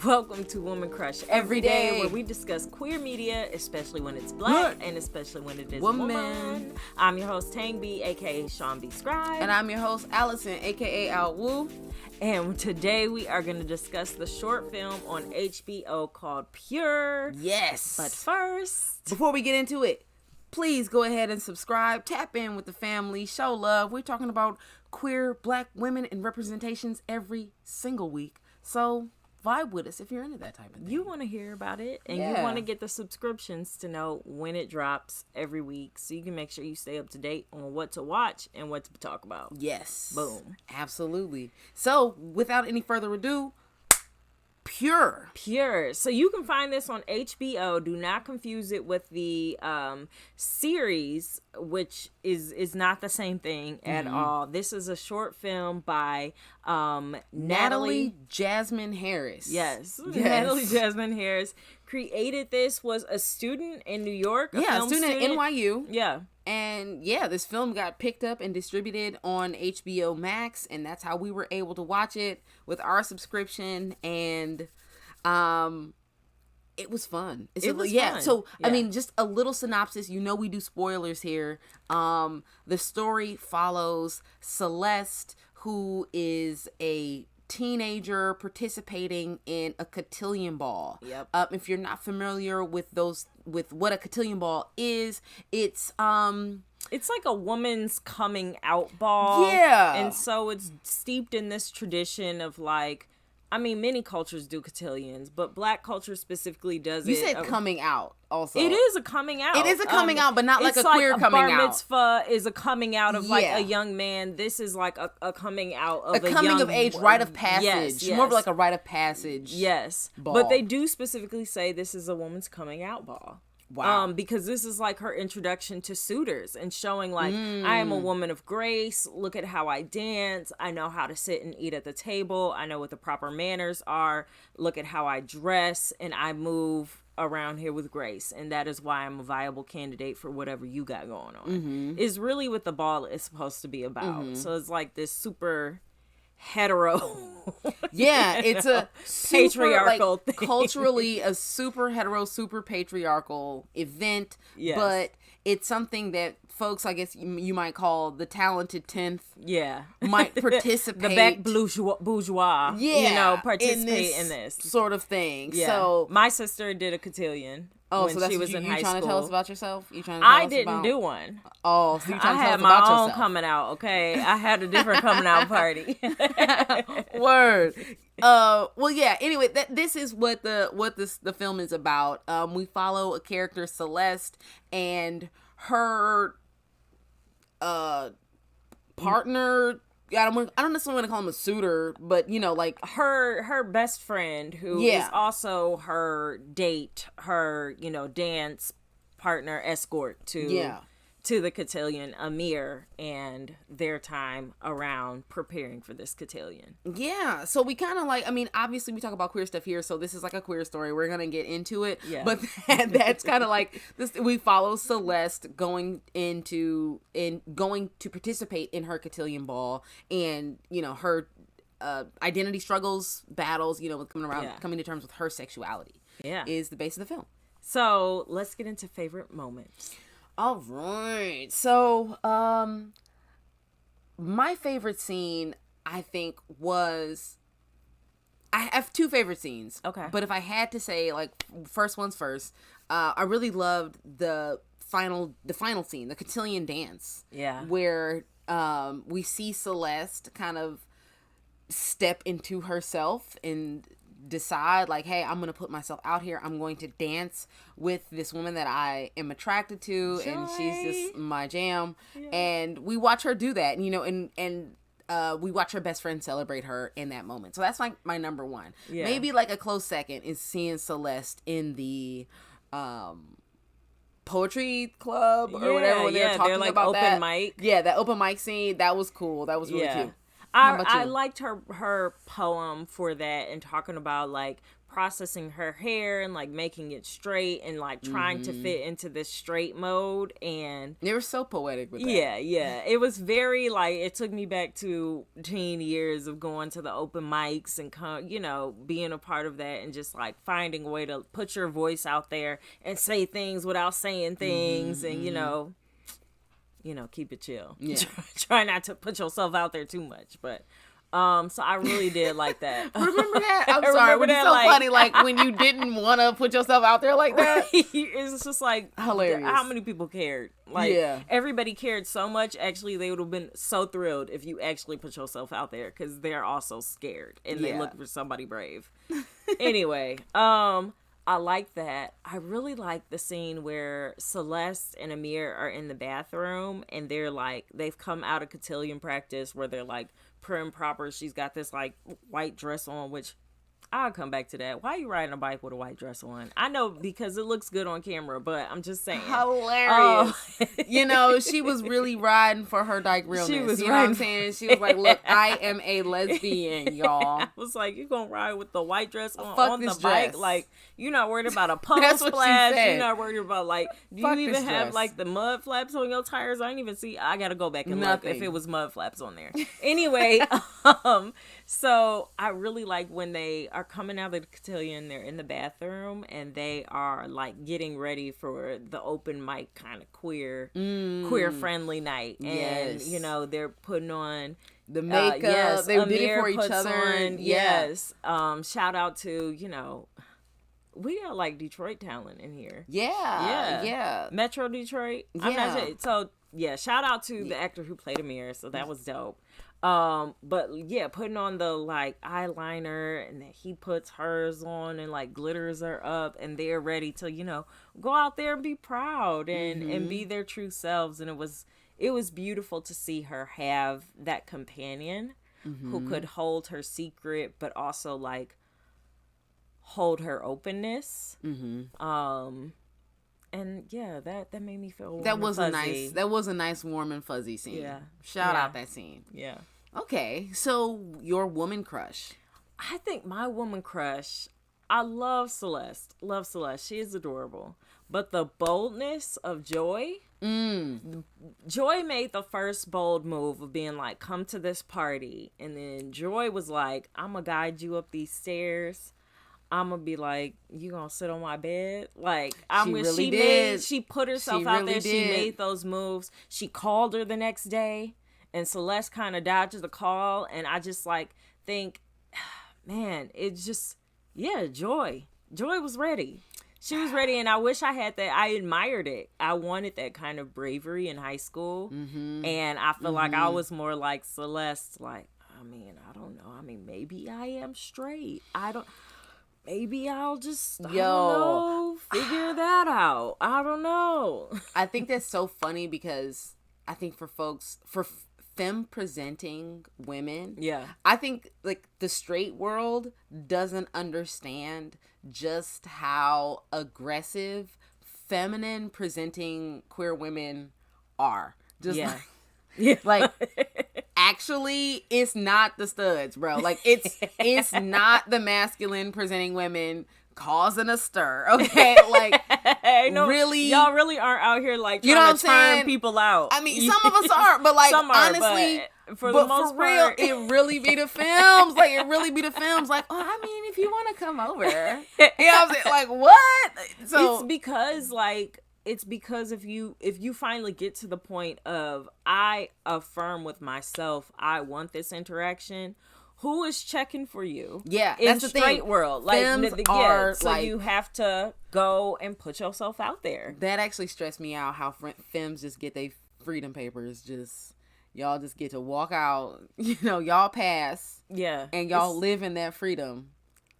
Welcome to Woman Crush Every Day, where we discuss queer media, especially when it's black and especially when it is woman. I'm your host, Tang B, aka Sean B. Scribe. And I'm your host, Allison, aka Al Wu. And today we are going to discuss the short film on HBO called Pure. Yes. But first, before we get into it, please go ahead and subscribe, tap in with the family, show love. We're talking about queer black women and representations every single week. So vibe with us if you're into that type of thing. You want to hear about it, and you want to get the subscriptions to know when it drops every week, so you can make sure you stay up to date on what to watch and what to talk about. Yes. Boom. Absolutely. So without any further ado, Pure. So you can find this on HBO. Do not confuse it with the series, which is not the same thing at all. This is a short film by Natalie Jasmine Harris. Yes. Natalie Jasmine Harris created this, was a student in New York. A student at NYU. Yeah. And this film got picked up and distributed on HBO Max, and that's how we were able to watch it with our subscription. And it was fun. It was fun. So I mean, just a little synopsis. You know, we do spoilers here. The story follows Celeste, who is a teenager participating in a cotillion ball. Yep. If you're not familiar with what a cotillion ball is, it's like a woman's coming out ball. Yeah. And so it's steeped in this tradition of like, I mean, many cultures do cotillions, but black culture specifically does it. You said coming out also. It is a coming out. It is a coming out, but not like a queer coming out. Bar mitzvah is a coming out of like a young man. This is like a coming out of a coming young of age rite of passage. Yes. More of like a rite of passage. Yes. Ball. But they do specifically say this is a woman's coming out ball. Wow. Because this is like her introduction to suitors and showing like, I am a woman of grace. Look at how I dance. I know how to sit and eat at the table. I know what the proper manners are. Look at how I dress, and I move around here with grace. And that is why I'm a viable candidate for whatever you got going on. Is really what the ball is supposed to be about. So it's like this super hetero it's a super, patriarchal thing. Culturally a super hetero, super patriarchal event, but it's something that folks, I guess you might call the talented 10th might participate. The back bourgeois participate in this sort of thing. So my sister did a cotillion. Oh, when so that's she was you in high trying school. to tell us about yourself? I didn't do one. Oh, so you trying to I tell had us my about own yourself? coming out. Okay, I had a different coming out party. Word. Anyway, this is what the film is about. We follow a character, Celeste, and her partner. I don't necessarily want to call him a suitor, but like her best friend, who is also her date, her dance partner, escort to the cotillion, Amir, and their time around preparing for this cotillion. Yeah, so we kind of like, I mean, obviously we talk about queer stuff here, so this is like a queer story. We're going to get into it. Yeah. But that's kind of like this. We follow Celeste going to participate in her cotillion ball, and, her identity struggles, battles, coming to terms with her sexuality. Yeah. Is the base of the film. So let's get into favorite moments. All right. So, my favorite scene, I think, was... I have two favorite scenes. Okay. But if I had to say, like, first one's first, I really loved the final scene, the cotillion dance. Yeah. Where we see Celeste kind of step into herself and decide like, hey, I'm going to put myself out here. I'm going to dance with this woman that I am attracted to. Joy. And she's just my jam. Yeah. And we watch her do that, and we watch her best friend celebrate her in that moment. So that's like my number one. Yeah. Maybe like a close second is seeing Celeste in the poetry club or whatever when they're talking like about open that. Mic. Yeah, that open mic scene, that was cool. That was really cute. I liked her poem for that, and talking about like processing her hair and like making it straight and like trying to fit into this straight mode. And they were so poetic with that. Yeah. It was very like, it took me back to teen years of going to the open mics and, you know, being a part of that and just like finding a way to put your voice out there and say things without saying things and, you know, keep it chill. Yeah. Try not to put yourself out there too much, but so I really did like that. Remember that? I'm sorry. It's so funny, like when you didn't want to put yourself out there like that. It's just like hilarious. How many people cared? Like everybody cared so much. Actually, they would have been so thrilled if you actually put yourself out there because they're also scared and they look for somebody brave. Anyway, I like that. I really like the scene where Celeste and Amir are in the bathroom and they're like, they've come out of cotillion practice where they're like prim proper. She's got this like white dress on, which I'll come back to that. Why are you riding a bike with a white dress on? I know because it looks good on camera, but I'm just saying. Hilarious. You know, she was really riding for her dyke realness. She was, you know what I'm saying? She was like, look, I am a lesbian, y'all. I was like, you gonna ride with the white dress on the bike? Dress. Like, you're not worried about a puddle splash. You're not worried about like, do you even have like the mud flaps on your tires? I didn't even see. I gotta go back and look if it was mud flaps on there. Anyway, so I really like when they are coming out of the cotillion, they're in the bathroom and they are like getting ready for the open mic kind of queer friendly night. And you know, they're putting on the makeup. They did it for each other. Shout out to, you know, we got like Detroit talent in here. Yeah. Metro Detroit. I'm not sure. So yeah, shout out to the actor who played Amir. So that was dope. But yeah, putting on the like eyeliner and then he puts hers on and like glitters her up and they're ready to, you know, go out there and be proud and be their true selves. And it was beautiful to see her have that companion who could hold her secret, but also like hold her openness. And yeah, that made me feel warm that was a nice warm and fuzzy scene. Yeah. Shout out that scene. Yeah. Okay, so your woman crush. I think my woman crush, I love Celeste. She is adorable. But the boldness of Joy, Joy made the first bold move of being like, come to this party. And then Joy was like, I'm going to guide you up these stairs. I'm gonna be like, you gonna sit on my bed? Like, she put herself out there. She made those moves. She called her the next day, and Celeste kind of dodges the call. And I just like think, man, it's just, Joy was ready. She was ready, and I wish I had that. I admired it. I wanted that kind of bravery in high school, and I feel like I was more like Celeste. Like, I don't know. Maybe I am straight. Maybe I'll just, I don't know, figure that out. I don't know. I think that's so funny because I think for femme presenting women, I think like the straight world doesn't understand just how aggressive feminine presenting queer women are. Like actually, it's not the studs, bro. Like it's not the masculine presenting women causing a stir. Okay, like really, y'all really aren't out here like trying to turn people out. I mean, some of us are, but like honestly. For the most part, it really be the films. Like, Like, oh, I mean, if you want to come over. You know what I'm saying? Like, what? So it's because if you finally get to the point of, I affirm with myself, I want this interaction, who is checking for you? Yeah, in that's the straight thing. World. Like, so like, you have to go and put yourself out there. That actually stressed me out, how femmes just get their freedom papers, y'all just get to walk out, you know, y'all pass. Yeah. And y'all live in that freedom.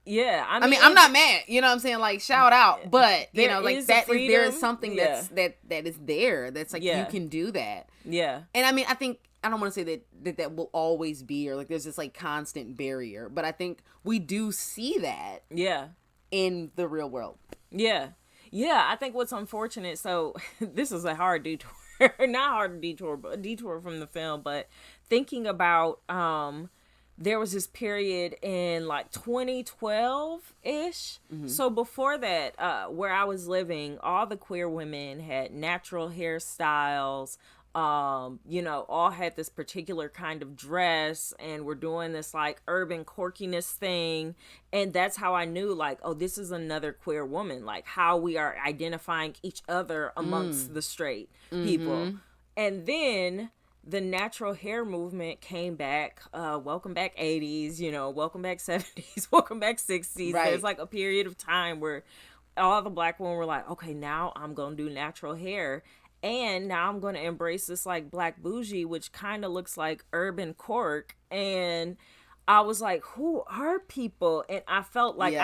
Yeah. I mean, I'm not mad. You know what I'm saying? Like, shout out. But, you know, like, there is something that is there. That's like, you can do that. Yeah. And I mean, I think, I don't want to say that will always be, or like there's this like constant barrier. But I think we do see that. Yeah. In the real world. Yeah. Yeah. I think what's unfortunate, so this is a hard detour. Not hard detour, but a detour from the film, but thinking about there was this period in like 2012-ish. So before that, where I was living, all the queer women had natural hairstyles, all had this particular kind of dress, and were doing this like urban quirkiness thing. And that's how I knew, like, oh, this is another queer woman, like how we are identifying each other amongst the straight people. And then the natural hair movement came back. Welcome back 80s, welcome back 70s, welcome back 60s. Right. There's like a period of time where all the black women were like, okay, now I'm going to do natural hair. And now I'm going to embrace this like black bougie, which kind of looks like urban cork. And I was like, who are people? And I felt like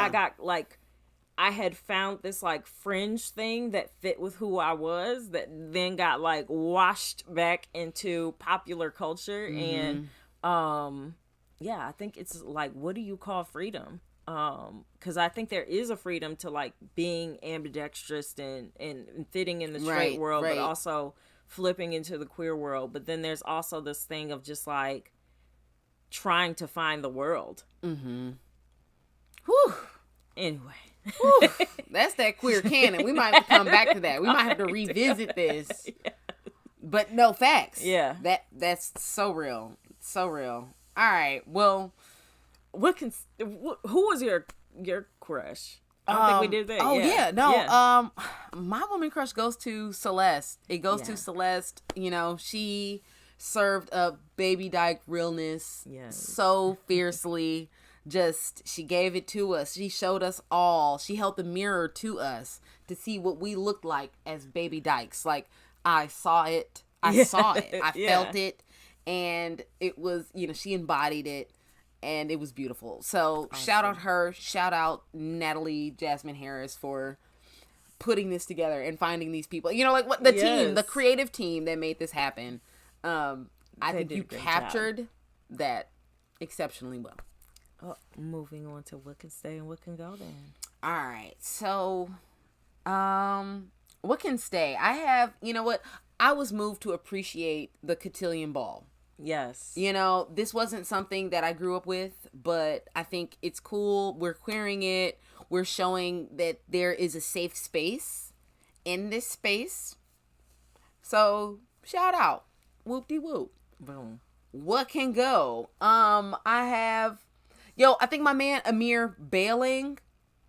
I had found this like fringe thing that fit with who I was, that then got like washed back into popular culture. And I think it's like, what do you call freedom? Because I think there is a freedom to like being ambidextrous and fitting in the straight world, but also flipping into the queer world. But then there's also this thing of just like trying to find the world. Whew. Anyway. Whew, that's that queer canon. We might have to come back to that. We might have to revisit this. Yeah. But no, facts. Yeah. That's so real. So real. All right. Well, who was your crush? I don't think we did that. Oh yeah. No. Yeah. My woman crush goes to Celeste. It goes to Celeste. She served up baby dyke realness so fiercely. Just, she gave it to us. She showed us all. She held the mirror to us to see what we looked like as baby dykes. Like, I saw it. I felt it. And it was, she embodied it. And it was beautiful. So, awesome. Shout out her. Shout out Natalie Jasmine Harris for putting this together and finding these people. What the team, the creative team that made this happen. I think you captured that exceptionally well. Oh, moving on to what can stay and what can go then. All right. So, what can stay? I have, I was moved to appreciate the cotillion ball. Yes. This wasn't something that I grew up with, but I think it's cool. We're queering it. We're showing that there is a safe space in this space. So, shout out. Whoop-de-whoop. Boom. What can go? I think my man Amir bailing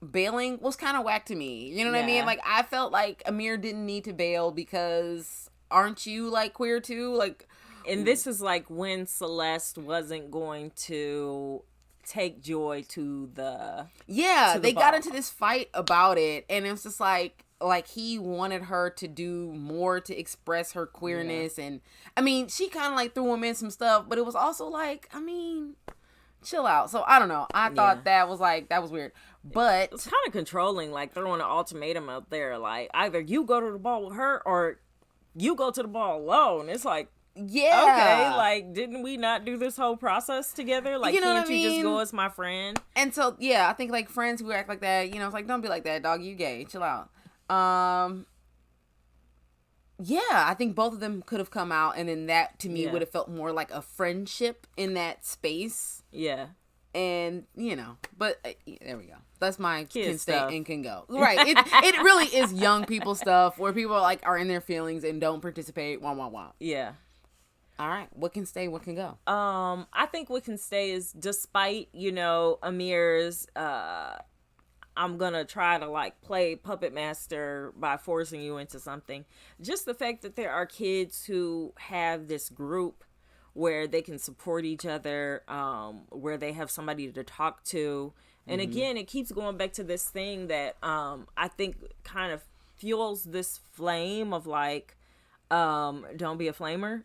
was kind of whack to me. You know what I mean? Like, I felt like Amir didn't need to bail because aren't you like queer too? Like, and this is like when Celeste wasn't going to take Joy to the they got into this fight about it, and it was just like he wanted her to do more to express her queerness. And I mean, she kind of like threw him in some stuff, but it was also like, I mean, chill out. So I don't know. I thought that was weird, but it's kind of controlling, like throwing an ultimatum out there, like either you go to the ball with her or you go to the ball alone. It's like, okay, like, didn't we not do this whole process together? Like, can't you just go as my friend? And so I think like friends who act like that, it's like, don't be like that, dog. You gay. Chill out. I think both of them could have come out, and then that to me would have felt more like a friendship in that space. Yeah. And but there we go. That's my can stay and can go. Right. It really is young people stuff where people are in their feelings and don't participate. Wah. Yeah. All right. What can stay? What can go? I think what can stay is, despite Amir's I'm gonna try to like play puppet master by forcing you into something, just the fact that there are kids who have this group where they can support each other, where they have somebody to talk to. And again, it keeps going back to this thing that I think kind of fuels this flame of like, don't be a flamer.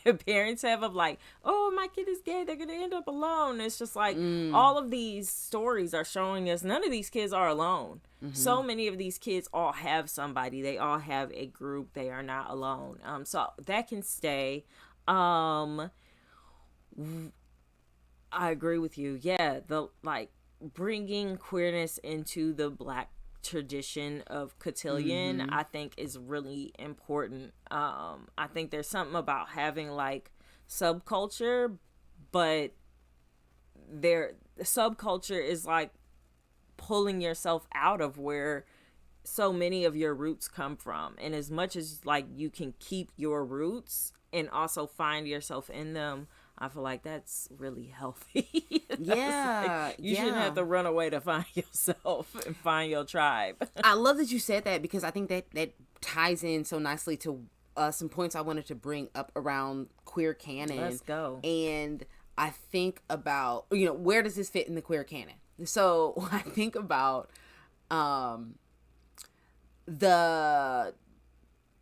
The parents have of like, oh, my kid is gay, they're gonna end up alone. It's just like all of these stories are showing us none of these kids are alone. So many of these kids all have somebody. They all have a group. They are not alone. So that can stay. I agree with you. Yeah, the like bringing queerness into the Black tradition of cotillion, I think is really important. I think there's something about having like subculture, but the subculture is like pulling yourself out of where so many of your roots come from. And as much as like you can keep your roots and also find yourself in them, I feel like that's really healthy. Like, you shouldn't have to run away to find yourself and find your tribe. I love that you said that, because I think that ties in so nicely to some points I wanted to bring up around queer canon. Let's go. And I think about, where does this fit in the queer canon? So I think about the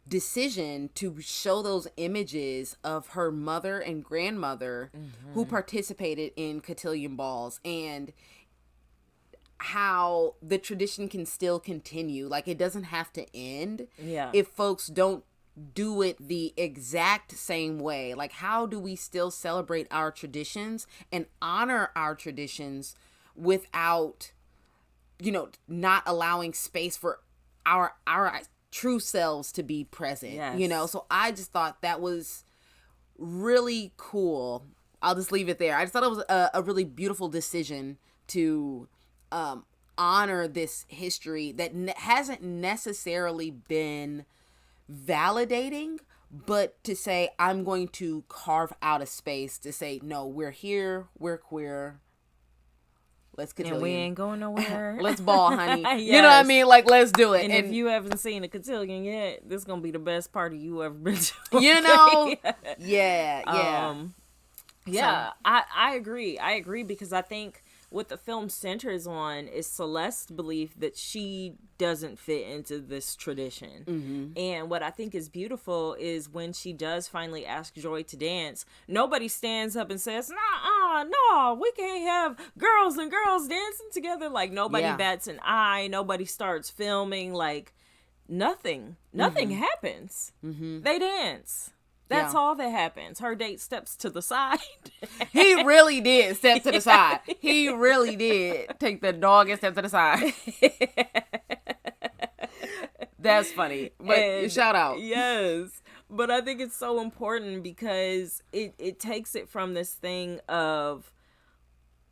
decision to show those images of her mother and grandmother who participated in cotillion balls, and how the tradition can still continue. Like, it doesn't have to end if folks don't do it the exact same way. Like, how do we still celebrate our traditions and honor our traditions without, not allowing space for our true selves to be present? So I just thought that was really cool. I'll just leave it there. I just thought it was a really beautiful decision to honor this history that hasn't necessarily been validating, but to say, I'm going to carve out a space to say, no, we're here, we're queer, let's cotillion. And we ain't going nowhere. Let's ball, honey. Yes. You know what I mean? Like, let's do it. And if you haven't seen a cotillion yet, this is going to be the best party you ever been to. Okay? Yeah. I agree because I think what the film centers on is Celeste's belief that she doesn't fit into this tradition. And what I think is beautiful is when she does finally ask Joy to dance, nobody stands up and says, no, we can't have girls and girls dancing together. Like, nobody bats an eye. Nobody starts filming. Like, nothing happens. They dance. That's all that happens. Her date steps to the side. He really did step to the side. He really did take the dog and step to the side. That's funny. But shout out. Yes. But I think it's so important because it takes it from this thing of,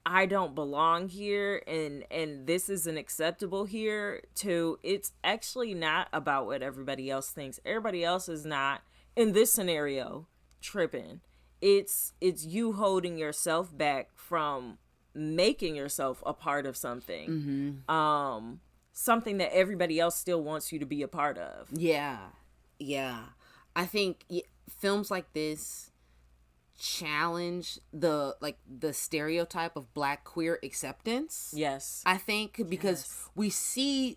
I don't belong here and this isn't acceptable here, to it's actually not about what everybody else thinks. Everybody else is not, in this scenario, tripping. It's you holding yourself back from making yourself a part of something. Something that everybody else still wants you to be a part of. Yeah. I think films like this challenge the stereotype of Black queer acceptance. Yes. I think because we see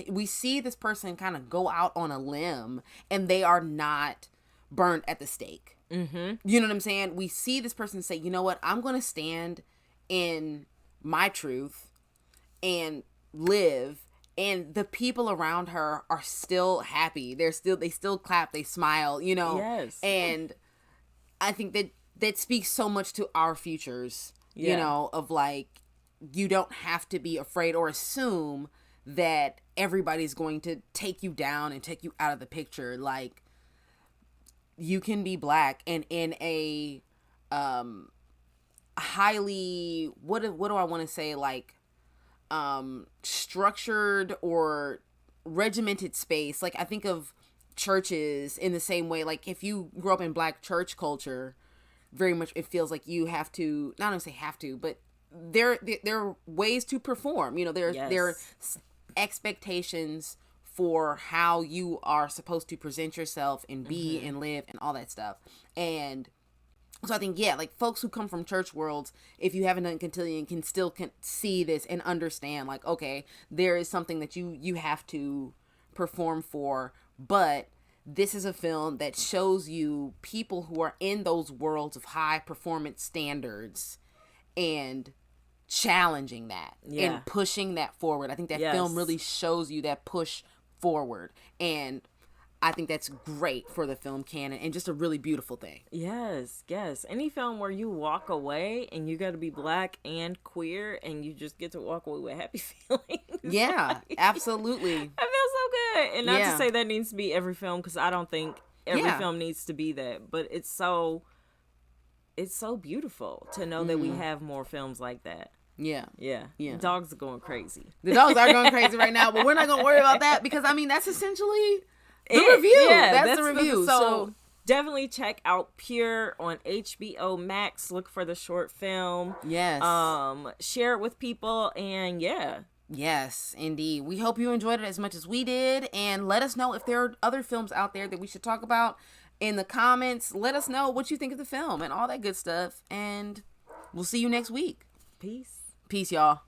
we see this person kind of go out on a limb and they are not burned at the stake. You know what I'm saying? We see this person say, you know what, I'm going to stand in my truth and live, and the people around her are still happy. They still clap, they smile, Yes. And I think that speaks so much to our futures, of like, you don't have to be afraid or assume that everybody's going to take you down and take you out of the picture. Like, you can be Black and in a highly, what do I want to say, like, structured or regimented space. Like, I think of churches in the same way. Like, if you grew up in Black church culture, very much it feels like you have to, not only say have to, but there are ways to perform. There are expectations for how you are supposed to present yourself and be and live and all that stuff. And so I think, like, folks who come from church worlds, if you haven't done cotillion, can still see this and understand, like, okay, there is something that you have to perform for, but this is a film that shows you people who are in those worlds of high performance standards and challenging that and pushing that forward. I think that film really shows you that push forward, and I think that's great for the film canon and just a really beautiful thing. Yes. Any film where you walk away and you got to be Black and queer and you just get to walk away with happy feelings. Yeah, absolutely. I feel so good. And not to say that needs to be every film, because I don't think every film needs to be that. But it's so it's so beautiful to know that we have more films like that. Yeah. The dogs are going crazy. The dogs are going crazy right now, but we're not going to worry about that because, I mean, that's essentially the review. Yeah, that's the review. So definitely check out Pure on HBO Max. Look for the short film. Yes. Share it with people, and Yes, indeed. We hope you enjoyed it as much as we did, and let us know if there are other films out there that we should talk about in the comments. Let us know what you think of the film and all that good stuff, and we'll see you next week. Peace. Peace, y'all.